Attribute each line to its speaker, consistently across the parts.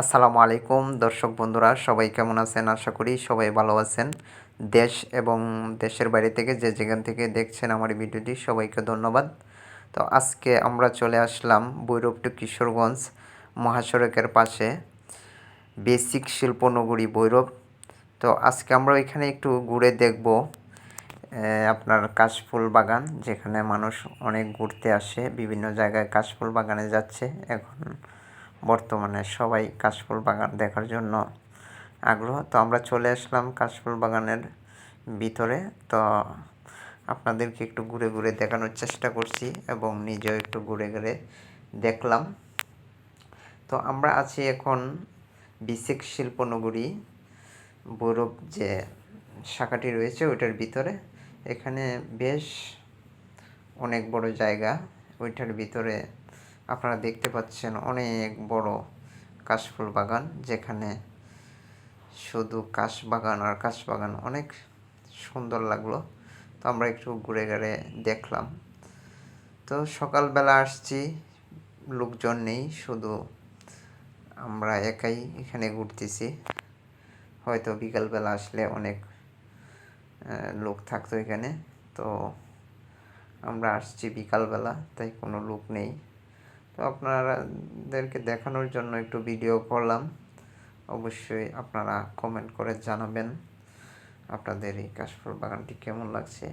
Speaker 1: আসসালামু আলাইকুম দর্শক বন্ধুরা, সবাই কেমন আছেন? আশা করি সবাই ভালো আছেন। দেশ এবং দেশের বাইরে থেকে যে যেখান থেকে দেখছেন আমার এই ভিডিওটি, সবাইকে ধন্যবাদ। তো আজকে আমরা চলে আসলাম ভৈরব টু কিশোরগঞ্জ মহাসড়কের পাশে বেসিক শিল্পনগরী ভৈরব। তো আজকে আমরা এখানে একটু ঘুরে দেখব আপনার কাশফুল বাগান, যেখানে মানুষ অনেক ঘুরতে আসে, বিভিন্ন জায়গায় কাশফুল বাগানে যাচ্ছে। এখন বর্তমানে সবাই কাশফুল বাগান দেখার জন্য আগ্রহ। তো আমরা চলে আসলাম কাশফুল বাগানের ভিতরে। তো আপনাদেরকে একটু ঘুরে ঘুরে দেখানোর চেষ্টা করছি এবং নিজেও একটু ঘুরে ঘুরে দেখলাম। তো আমরা আছি এখন বেসিক শিল্পনগরী ভৈরব যে শাখাটি রয়েছে ওইটার ভিতরে। এখানে বেশ অনেক বড় জায়গা। ওইটার ভিতরে আপনারা দেখতে পাচ্ছেন অনেক বড় কাশফুল বাগান, যেখানে শুধু কাশবাগান আর কাশবাগান, অনেক সুন্দর লাগলো। তো আমরা একটু ঘুরে ঘুরে দেখলাম। তো সকালবেলা আসছি, লোকজন নেই, শুধু আমরা একাই এখানে ঘুরতেছি। হয়তো বিকালবেলা আসলে অনেক লোক থাকতো এখানে। তো আমরা আসছি বিকালবেলা, তাই কোনো লোক নেই। তো আপনাদেরকে দেখানোর জন্য একটু ভিডিও করলাম। অবশ্যই আপনারা কমেন্ট করে জানাবেন আপনাদের এই কাশফুল বাগানটি কেমন লাগছে।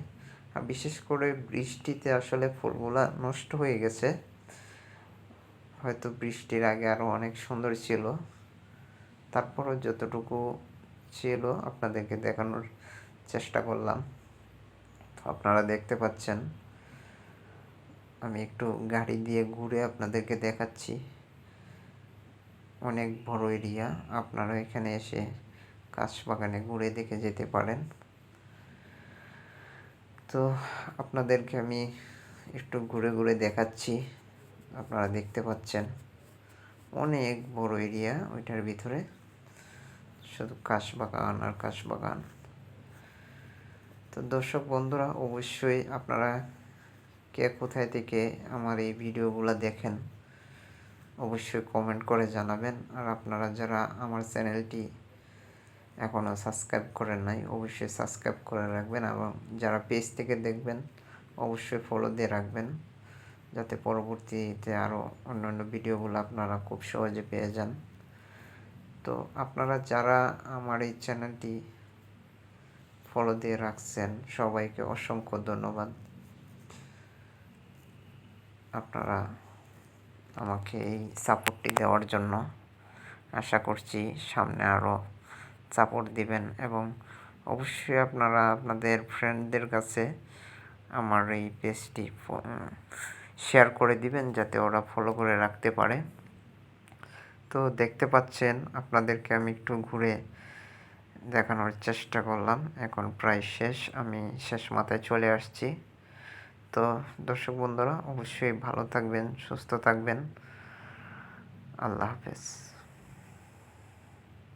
Speaker 1: আর বিশেষ করে বৃষ্টিতে আসলে ফুলগুলা নষ্ট হয়ে গেছে। হয়তো বৃষ্টির আগে আরও অনেক সুন্দর ছিল, তারপরও যতটুকু ছিল আপনাদেরকে দেখানোর চেষ্টা করলাম। তো আপনারা দেখতে পাচ্ছেন, আমি একটু গাড়ি দিয়ে ঘুরে আপনাদেরকে দেখাচ্ছি। অনেক বড় এরিয়া, আপনারা এখানে এসে কাশবাগানে ঘুরে দেখে যেতে পারেন। তো আপনাদেরকে আমি একটু ঘুরে ঘুরে দেখাচ্ছি। আপনারা দেখতে পাচ্ছেন অনেক বড় এরিয়া, ওইটার ভিতরে শুধু কাশবাগান আর কাশবাগান। তো দর্শক বন্ধুরা, অবশ্যই আপনারা কে কোথায় থেকে আমার এই ভিডিওগুলো দেখেন অবশ্যই কমেন্ট করে জানাবেন। আর আপনারা যারা আমার চ্যানেলটি এখনও সাবস্ক্রাইব করেন নাই, অবশ্যই সাবস্ক্রাইব করে রাখবেন, এবং যারা পেজ থেকে দেখবেন অবশ্যই ফলো দিয়ে রাখবেন, যাতে পরবর্তীতে আরও অন্যান্য ভিডিওগুলো আপনারা খুব সহজে পেয়ে যান। তো আপনারা যারা আমার এই চ্যানেলটি ফলো দিয়ে রাখছেন সবাইকে অসংখ্য ধন্যবাদ। আপনারা আমাকে এই সাপোর্টটি দেওয়ার জন্য আশা করছি সামনে আরও সাপোর্ট দিবেন, এবং অবশ্যই আপনারা আপনাদের ফ্রেন্ডদের কাছে আমার এই পেজটি শেয়ার করে দিবেন, যাতে ওরা ফলো করে রাখতে পারে। তো দেখতে পাচ্ছেন, আপনাদেরকে আমি একটু ঘুরে দেখানোর চেষ্টা করলাম। এখন প্রায় শেষ, আমি শেষ মাথায় চলে আসছি। তো দর্শক বন্ধুরা, অবশ্যই ভালো থাকবেন, সুস্থ থাকবেন। আল্লাহ হাফেজ।